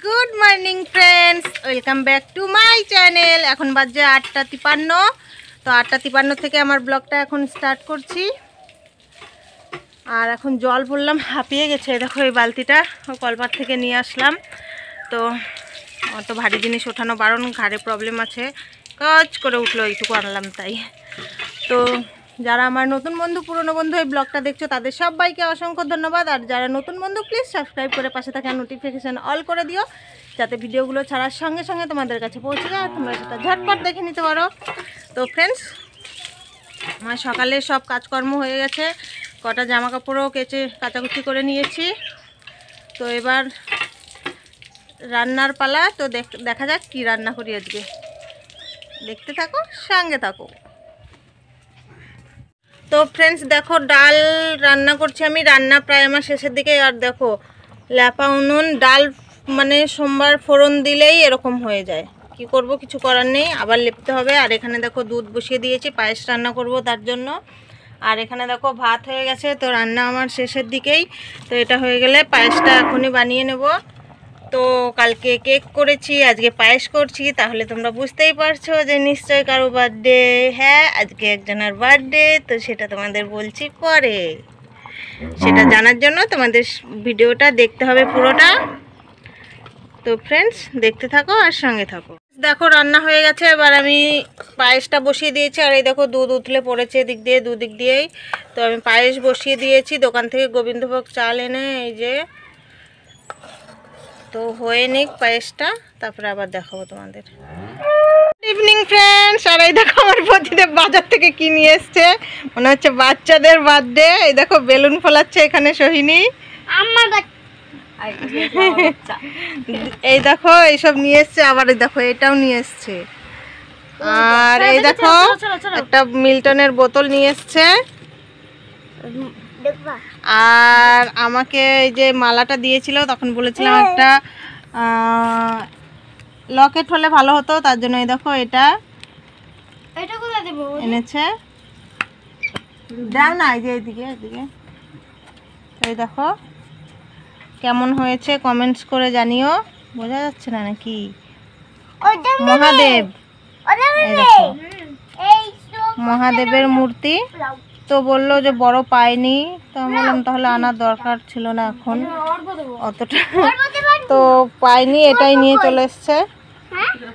Good morning friends, welcome back to my channel. এখন বাজে 8:53। তো 8:53 থেকে আমার ব্লগটা এখন স্টার্ট করছি। আর এখন জল ভরলাম, হাঁপিয়ে গেছে। দেখো এই বালতিটা কলপার থেকে নিয়ে আসলাম। তো অত ভারী জিনিস ওঠানো বারণ, ঘাড়ে প্রবলেম আছে। কাজ করে উঠলো, এইটুকু আনলাম তাই। তো যারা আমার নতুন বন্ধু, পুরনো বন্ধু এই ব্লগটা দেখছো, তাদের সবাইকে অসংখ্য ধন্যবাদ। আর যারা নতুন বন্ধু, প্লিজ সাবস্ক্রাইব করে পাশে থাকা নোটিফিকেশান অল করে দিও, যাতে ভিডিওগুলো ছাড়ার সঙ্গে সঙ্গে তোমাদের কাছে পৌঁছে যায়, তোমরা সেটা ঝটপট দেখে নিতে পারো। তো ফ্রেন্ডস, আমার সকালে সব কাজকর্ম হয়ে গেছে, কটা জামা কাপড়ও কেচে কাচাকুচি করে নিয়েছি। তো এবার রান্নার পালা। তো দেখা যাক কি রান্না করি আজকে, দেখতে থাকো, সঙ্গে থাকো। তো ফ্রেন্ডস দেখো, ডাল রান্না করছি আমি। রান্না প্রায় আমার শেষের দিকে। আর দেখো ল্যাপা উনুন, ডাল মানে সোমবার ফোড়ন দিলেই এরকম হয়ে যায়। কি করব, কিছু করার নেই, আবার লেপতে হবে। আর এখানে দেখো দুধ বসিয়ে দিয়েছি, পায়েস রান্না করব তার জন্য। আর এখানে দেখো ভাত হয়ে গেছে। তো রান্না আমার শেষের দিকেই। তো এটা হয়ে গেলে পায়েসটা এখনই বানিয়ে নেব। তো কালকে কেক করেছি, আজকে পায়েস করছি, তাহলে তোমরা বুঝতেই পারছো যে নিশ্চয়ই কারো বার্থডে। হ্যাঁ, আজকে একজনের বার্থডে। তো সেটা তোমাদের বলছি পরে। সেটা জানার জন্য তোমাদের ভিডিওটা দেখতে হবে পুরোটা। তো ফ্রেন্ডস, দেখতে থাকো আর সঙ্গে থাকো। দেখো রান্না হয়ে গেছে, এবার আমি পায়েসটা বসিয়ে দিয়েছি। আর এই দেখো দুধ উতলে পড়েছে এদিক দিয়ে, দুদিক দিয়েই। তো আমি পায়েস বসিয়ে দিয়েছি দোকান থেকে গোবিন্দভোগ চাল এনে, এই যে। তো হয়ে নিক পায়েসটা, তারপরে আবার দেখাবো তোমাদের। Good evening friends. আর এই দেখো আমার প্রতিদেব বাজার থেকে কি নিয়ে এসছে, মনে হচ্ছে বাচ্চাদের বার্থডে। এই দেখো বেলুন ফোলাচ্ছে এখানে সোহিনী। এই দেখো এইসব নিয়ে এসছে, আবার এই দেখো এটাও নিয়ে এসছে। আর এই দেখো একটা মিল্টনের বোতল নিয়ে এসছে। আর আমাকে এই যে মালাটা দিয়েছিল, তখন বলেছিলাম একটা লকেট হলে ভালো হতো, তার জন্য এই দেখো এটা এনেছে। দাও না, এই যে এইদিকে এইদিকে। এই দেখো কেমন হয়েছে কমেন্টস করে জানিও। বোঝা যাচ্ছে না নাকি? মহাদেব, এই দেখো মহাদেবের মূর্তি। তো বললো যে বড় পাইনি, তো আমি বললাম তাহলে আনার দরকার ছিল না এখন অতটা। তো পাইনি, এটাই নিয়ে চলে এসছে।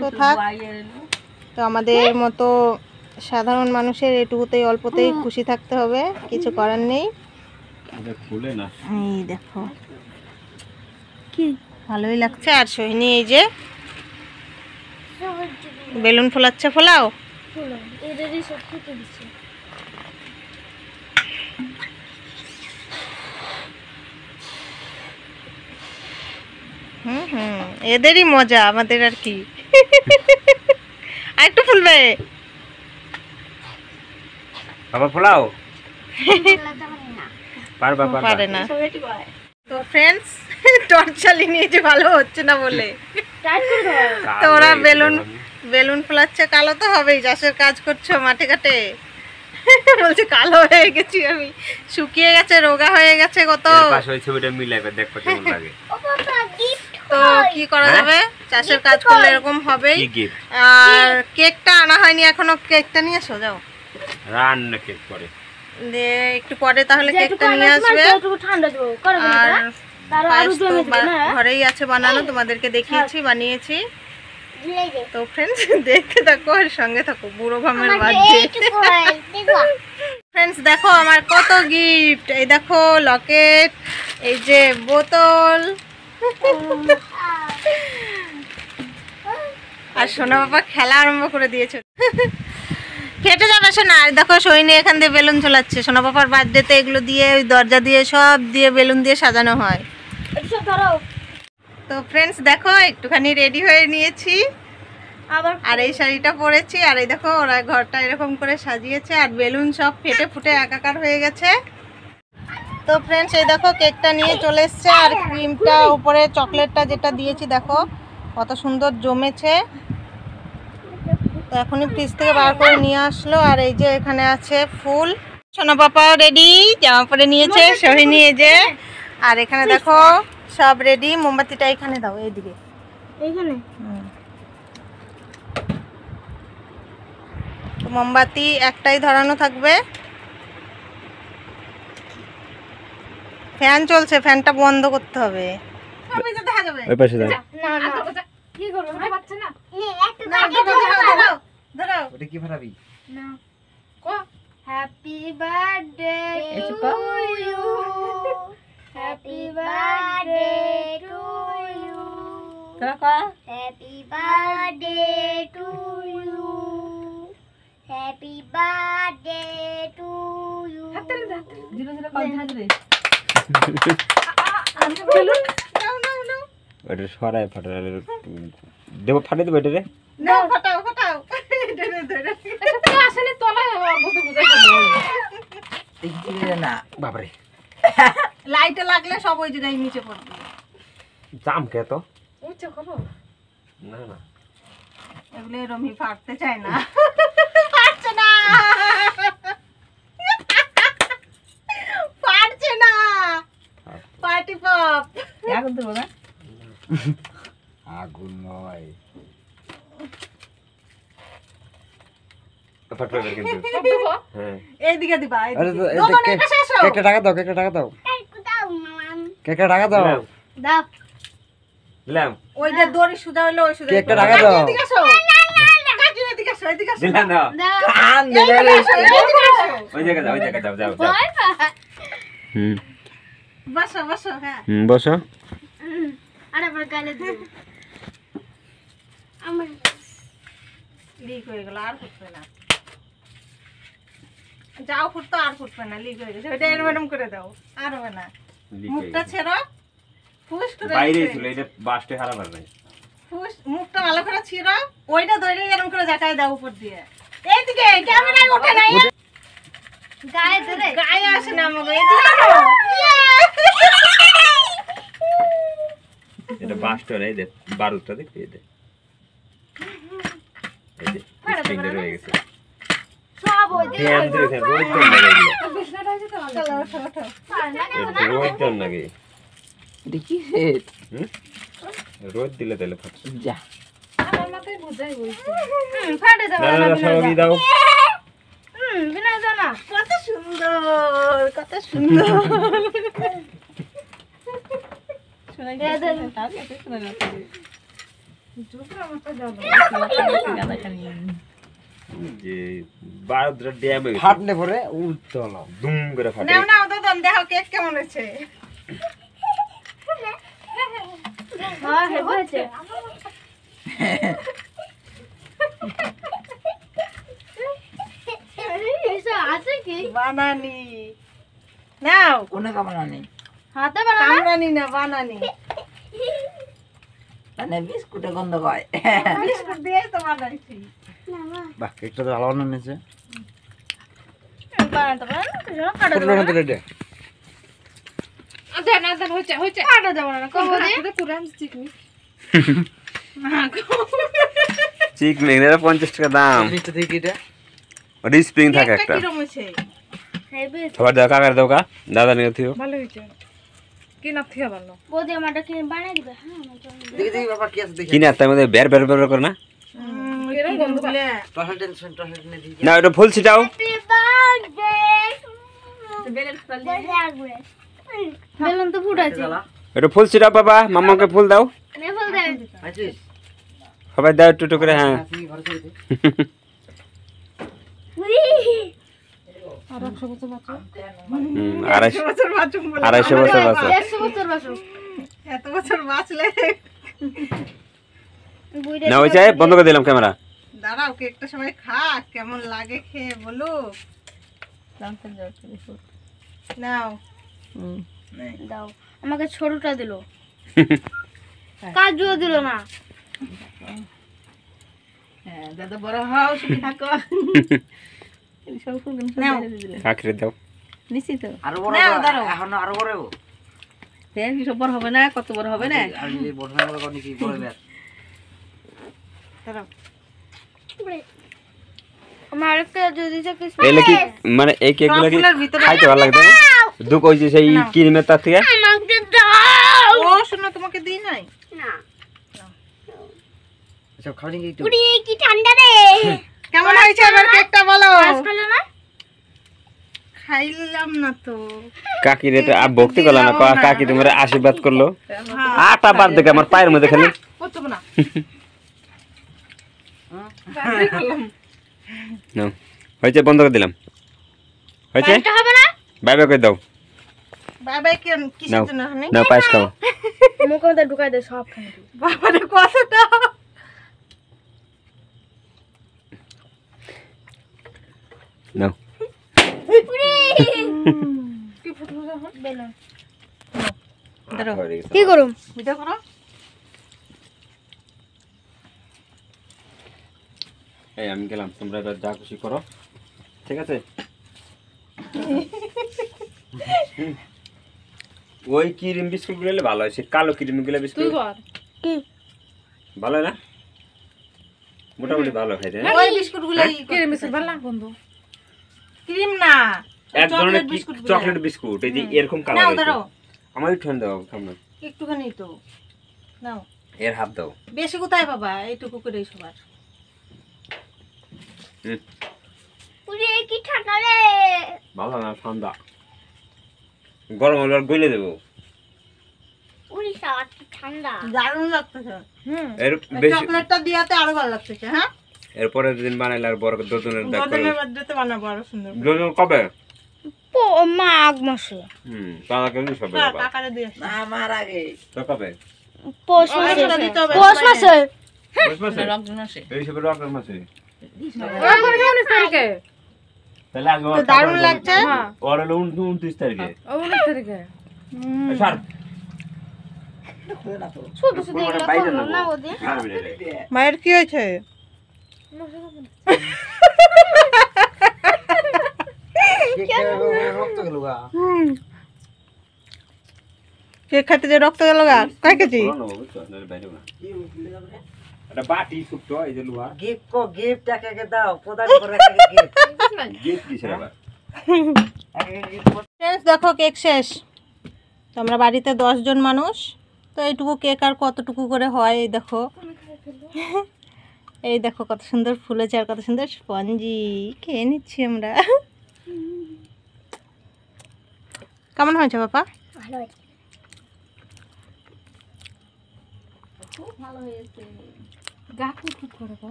তো থাক। তো আমাদের মতো সাধারণ মানুষের এটুকুতেই, অল্পতেই খুশি থাকতে হবে, কিছু করার নেই। এই দেখো কি ভালোই লাগছে। আর সোহিনী এই যে বেলুন ফোলাচ্ছে, ফোলাও। এদেরই মজা, আমাদের আর কি। আর একটু ফুলবে বাবা, ফোলাও। পারে না। তো ফ্রেন্ডস, টর্চ চালিয়ে নিয়েছে ভালো হচ্ছে না বলে। তো ওরা বেলুন ফোলাচ্ছে। কালো তো হবেই, চাষের কাজ করছো মাঠে ঘাটে। বলছে কালো হয়ে গেছি আমি, শুকিয়ে গেছে, রোগা হয়ে গেছে কত। তো কি করা যাবে, চাষের কাজ করলে এরকম হবেই। আর কেকটা আনা হয়নি এখনো, কেকটা নিয়ে এসো, যাও রান্না কেক করে একটু পরে, তাহলে কেকটা নিয়ে আসবে। আর পায়েস তো ঘরেই আছে বানানো, তোমাদেরকে দেখিয়েছি, বানিয়েছি। তো ফ্রেন্ডস, দেখতে থাকো আর সঙ্গে থাকো। বুড়ো ভামের বার্থডে। ফ্রেন্ডস দেখো আমার কত গিফট। এই দেখো লকেট, এই যে বোতল। আর সোনা বাবা খেলা আরম্ভ করে দিয়েছে। ফেটে যাবে সোনা। আর দেখো সোহিনী এখান দিয়ে বেলুন ঝোলাচ্ছে। সোনা বাবার বার্থডেতে এগুলো দিয়ে, ওই দরজা দিয়ে, সব দিয়ে বেলুন দিয়ে সাজানো হয়। তো ফ্রেন্ডস দেখো একটুখানি রেডি হয়ে নিয়েছি, আর এই শাড়িটা পরেছি। আর এই দেখো ওরা ঘরটা এরকম করে সাজিয়েছে, আর বেলুন সব ফেটে ফুটে একাকার হয়ে গেছে। তো ফ্রেন্ডস এই দেখো কেকটা নিয়ে চলে এসছে। আর ক্রিমটা উপরে চকলেটটা যেটা দিয়েছি দেখো কত সুন্দর জমেছে। তো এখনই ফ্রিজ থেকে বার করে নিয়ে আসলো। আর এই যে এখানে আছে ফুল। সোনা পাপাও রেডি, জামা পরে নিয়েছে। সোহিনী এই যে। আর এখানে দেখো সব রেডি। মোমবাতিটা এখানে দাও, এইদিকে এইখানে তো মোমবাতি একটাই ধরানো থাকবে। ফ্যান চলছে, ফ্যানটা বন্ধ করতে হবে। ওই পাশে যাও। না না কি করব না পাচ্ছে না একটু ধরো। ওটা কি ফাটাবি? না কো happy birthday to you happy birthday to you happy birthday to you happy birthday to you ওইটা সরাই ফাটালে দেবো, ফাটিয়ে দেবো এটা রে। নাও ফাটাও। আসলে তলায় এই কি না বাবারে, লাইটে লাগলে সব ওই জায়গায় নিচে পড়বে। জাম কে তো উচ্চ করো না না এগুলো রমি ফাটতে চায় না। ফাটছে না। Party pop. আগুন দেবো না? আগুন নয়, ফাটবে এবার কিন্তু। হ্যাঁ এইদিকে দিবা। আরে তো এই দোকানে এসে এসো। কেকটা টাকা দাও, কেকটা টাকা দাও, কেকটা টাকা দাও, দাও দিলাম ওই যে দড়ি সুদা হলো ওই সুদা। কেকটা টাকা দাও। এদিকে এসো। কাকি এদিকে এসো, এদিকে এসো। দিলাম না। দাও কান দেবে এদিকে এসো, এদিকে এসো। ওই জায়গা যাও, ওই জায়গা যাও, যাও যাও। ভয় পায়। হুম বসো হ্যাঁ। বসো। আরে আমার গালে দিও আমার লিক হয়ে গেল, আর ফুটবে না। যাও ফুটতো, আর ফুটবে না, লিক হয়ে গেছে। ওইটা এরম করে দাও, আর হবে না। মুখটা ছেড়ো, ফুস করে বাইরে লিক ছিল হয়ে এটা বাসটা খারাপ আর নাই। ফুস, মুখটা ভালো করে ছিড়ো, ওইটা ধরে এরকম করে জাকায় দাও উপর দিয়ে। এইদিকে ক্যামেরায় ওঠে না, গায়ে ধরে গায়ে আসে না আমাকে। এদিকে আনো। এটা বাসটা নাই, দে বারুদটা দেখবি দে। এই যে স্প্রিংটা রয়ে গেছে। সব ওই দিকে ফ্যান ধরে ফ্যান রোদ দেন না এগুলো। বিছনাটা হইছে তো ভালো চলো ওঠো ওঠো। এটা রোদ দেন না গে। দেখি সেট হুম রোদ দিলে তাহলে ফাটছে। যা আমার মাথায় বুঝাই হইছে ফাটে দাও না না না সবই দাও। বিনা জানা কত সুন্দর, কত সুন্দর। শোনা গেছে? তাও কেটে শোনা যাচ্ছে। যে বারুদটা ড্যাম হয়ে গেছে। ফাটনে পরে উল্টল দুম করে ফাটে। নাও নাও দাদন, দেখো কেক কেমন হয়েছে। হ্যাঁ হয়েছে এইসব আছে কি বানানি নাও, কোনে কামনা নেই, হাতে বানানো কামরানি না বানানি। মানে বিস্কুটে গন্ধ কয়। বিস্কুট দিয়ে তো বানাইছি। বাহ, কেকটা তো ভালো বানানো বানাতে পারে না তো জন্য কাটা ছোট ছোট রেডে দেন দেন হয়েছে কাটা দেব না কবো দে পুরান চিকনি চিক মেঘের 50 টাকা দাম। মিষ্টি থেকে এটা ওটা স্প্রিং থাকে একটা। কিরম হয়েছে? হেভি খাবার দাও, কাকার দাও কা দাদা নিয়ে থিও। ভালো হয়েছে। কি না থেকে ভালো? বৌদি আমারটা কি বানাই দিবে হ্যাঁ আমার জন্য দেখি দেখি বাবা কি আছে দেখি, কি না তার মধ্যে বের বের বের করে না। এরকম গন্ধ বলে টসল টেনশন দিই। না ওটা ফুল ছিটাও। হ্যাপি বার্থডে বেলুন তো ফুটাইছি ওটা ফুল ছিটাও বাবা, মামাকে ফুল দাও। নে ফুল দে আছিস সবাই দাও একটু একটু করে। হ্যাঁ আসি ঘরে চলে আড়াইশো বছর বাঁচুম বলে। 250 বছর বাঁচো। 100 বছর বাসো এত বছর বাঁচলে। বুইড়ে না ওই চাই বন্ধ করে দিলাম ক্যামেরা। দাঁড়াও, কেকটা সবাই খা, কেমন লাগে খেয়ে বলো। নাও দাও আমাকে ছোটটা দিলো কাজুও দিলো না দাদা বড় হও, সুখী থাকো। নাও কাকরে দাও। আরো বড় নাও, করো, দাঁড়াও। এখন আরো বড় হবো। সব বড় হবে না, কত বড় হবে না। আর এই বড় না বড় নাকি বড় বের দাঁড়াও। আমার আরেকটা যদি কিছু এগুলো কি মানে এই কেকগুলো কি সবগুলোর ভিতরে- খাইতে ভালো লাগবে না? দুঃখ হয়েছে সেই ক্রিমের তার থেকে। আমাকে দাও ও শোনো, তোমাকে দিই নাই। না সব খাওনি কি একটু পুরি কি ঠান্ডা রে কেমন হয়েছে এবার কেকটা বলো? ভালো না খাইলাম না তো। কাকির এটা ভক্তি করলো না, কাকি তোমার আশীর্বাদ করলো। আটা বার দেখে আমার পায়ের মধ্যে খালি নাও, হয়েছে, বন্ধ করে দিলাম। হয়েছে, হবে না বাই বাই করে দাও। বাই বাই কিসের নাও জন্য হানি? নাও, পায়েস খাও। মুখে মধ্যে ঢুকাই দে সব খাই বাবারে কতটা। নাও, ধরো কি করুম ভিডিও করো। এই আমি গেলাম, তোমরা এবার যা খুশি করো, ঠিক আছে? ওই ক্রিম বিস্কুট গুলো ভালো হয়, সে কালো ক্রিম গুলো বিস্কুট কি ভালো হয় না? মোটামুটি ভালো খাইতে, হ্যাঁ? ওই বিস্কুটগুলো ক্রিম বিস্কুট ভালো না বন্ধু। ক্রিম না, এক ধরনের বিস্কুট চকলেট বিস্কুট, এই যে এরকম নাও কালার। ধরো আমার একটু দাও, খাম না, একটুখানি তো নাও। এর হাফ দাও। বেশি কোথায় বাবা, এইটুকু করে সবার। পুরি কি ঠান্ডা রে ভালো না, ঠান্ডা, গরম হলে আর গলে দেবো। পুরি সাত কি ঠান্ডা দারুণ লাগতেছে। এর বেশি চকলেটটা দিয়াতে আরো ভালো লাগতেছে। হ্যাঁ, এরপরে দিন বানাইলে আর বড় দোজনের দেখ করো। গদনের বার্থডেতে বানাবো আরো সুন্দর। দোজন কবে? মাঘ মাসে তারা কেন সবে বাবা কাকারে দিয়ে না আমার আগে তো কবে? পৌষ মাসে দিতে হবে। পৌষ মাসে পৌষ মাসে? এই সবে রকের মাসে। তাহলে আগে তো দারুণ লাগছে। ওর হলো 29 তারিখে। 19 তারিখে স্যার শুধু শুধু ওরা এগুলো বাইরে করলাম নেবো। না ওদি ছাড়বি না রে। মায়ের কি হয়েছে? রক্ত গেল গা কেক খাতে যে রক্ত গেল গা, কয় কেজি? পুরো নেবো, বুঝছো? নাহলে বাইরে না। একটা বাটি শুকতো, এই যে লোহা। গিফট একে দাও প্রদান করে গিফট গিফট কিসের আবার? ফ্রেন্ডস দেখো কেক শেষ। তো আমরা বাড়িতে 10 জন মানুষ, তো এইটুকু কেক আর কতটুকু করে হয় এই দেখো। এই দেখো কত সুন্দর ফুলেছে আর কত সুন্দর স্পঞ্জি। খেয়ে নিচ্ছি আমরা। কেমন হয়েছে বাবা? ভালো আছে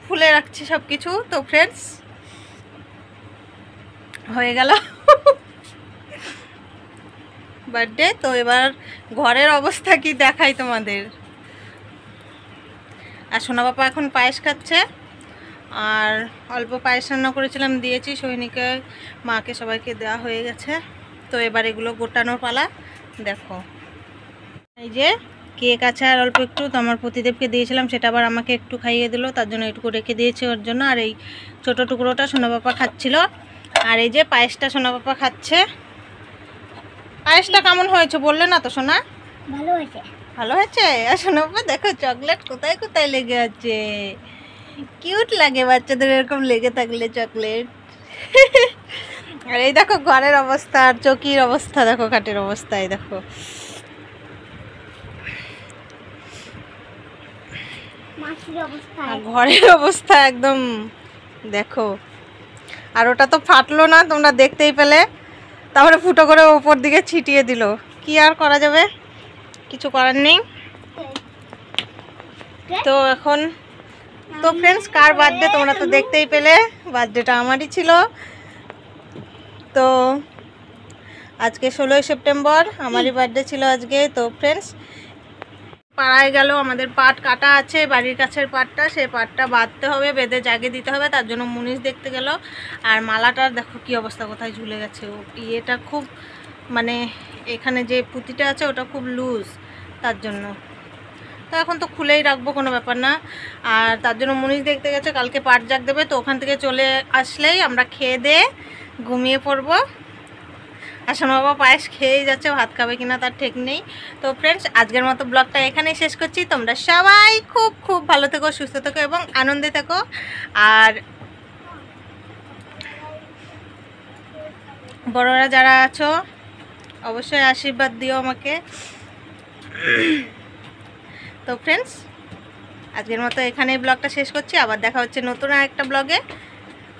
ফুলে রাখছি সব কিছু। তো ফ্রেন্ডস হয়ে গেল বার্থডে। তো এবার ঘরের অবস্থা কি দেখাই তোমাদের। আর সোনা বাবা এখন পায়েস খাচ্ছে, আর অল্প পায়েস রান্না করেছিলাম দিয়েছি সৈনিকে, মাকে, সবাইকে দেওয়া হয়ে গেছে। তো এবার এগুলো গোটানোর পালা। দেখো এই যে কেক আছে আর অল্প একটু, তো আমার প্রতিদেবকে দিয়েছিলাম, সেটা আবার আমাকে একটু খাইয়ে দিল, তার জন্য একটু রেখে দিয়েছি ওর জন্য। আর এই ছোটো টুকরোটা সোনা বাবা খাচ্ছিল। আর এই যে পায়েসটা সোনা বাবা খাচ্ছে। পায়েসটা কেমন হয়েছে বললে না তো সোনা? ভালো হয়েছে ভালো হয়েছে। আর সোনা বাবা দেখো চকলেট কোথায় কোথায় লেগে আছে, কিউট লাগে বাচ্চাদের এরকম লেগে থাকলে চকলেট। আর এই দেখো ঘরের অবস্থা, আর চকির অবস্থা দেখো, খাটের অবস্থা এই দেখো। মাছের অবস্থা আর ঘরের অবস্থা একদম দেখো। আর ওটা তো ফাটলো না, তোমরা দেখতেই পেলে। তারপরে ফুটো করে ওপর দিকে ছিটিয়ে দিল। কি আর করা যাবে, কিছু করার নেই। তো এখন তো ফ্রেন্ডস কার বার্থডে তোমরা তো দেখতেই পেলে, বার্থডেটা আমারই ছিল। তো আজকে 16ই সেপ্টেম্বর, আমারই বার্থডে ছিল আজকে। তো ফ্রেন্ডস পাড়ায় গেল, আমাদের পাট কাটা আছে, বাড়ির কাছের পাটটা, সেই পাটটা বাঁধতে হবে, বেঁধে জাগে দিতে হবে, তার জন্য মুনিশ দেখতে গেল। আর মালাটার দেখো কি অবস্থা, কোথায় ঝুলে গেছে। ইয়েটা খুব মানে এখানে যে পুঁতিটা আছে ওটা খুব লুজ, তার জন্য। তো এখন তো খুলেই রাখবো, কোনো ব্যাপার না। আর তার জন্য মুনিশ দেখতে গেছে, কালকে পাট জাগ দেবে। তো ওখান থেকে চলে আসলেই আমরা খেয়ে দিয়ে ঘুমিয়ে পড়বো। আর সোনা বাবা পায়েস খেয়েই যাচ্ছে, ভাত খাবে কিনা তার ঠিক নেই। তো ফ্রেন্ডস আজকের মতো ব্লগটা এখানেই শেষ করছি। তোমরা সবাই খুব খুব ভালো থেকো, সুস্থ থেকো এবং আনন্দে থেকো। আর বড়রা যারা আছো অবশ্যই আশীর্বাদ দিও আমাকে। তো ফ্রেন্ডস আজকের মতো এখানে ব্লগটা শেষ করছি, আবার দেখা হচ্ছে নতুন আরেকটা ব্লগে।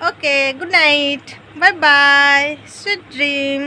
Okay, good night, bye bye, sweet dream.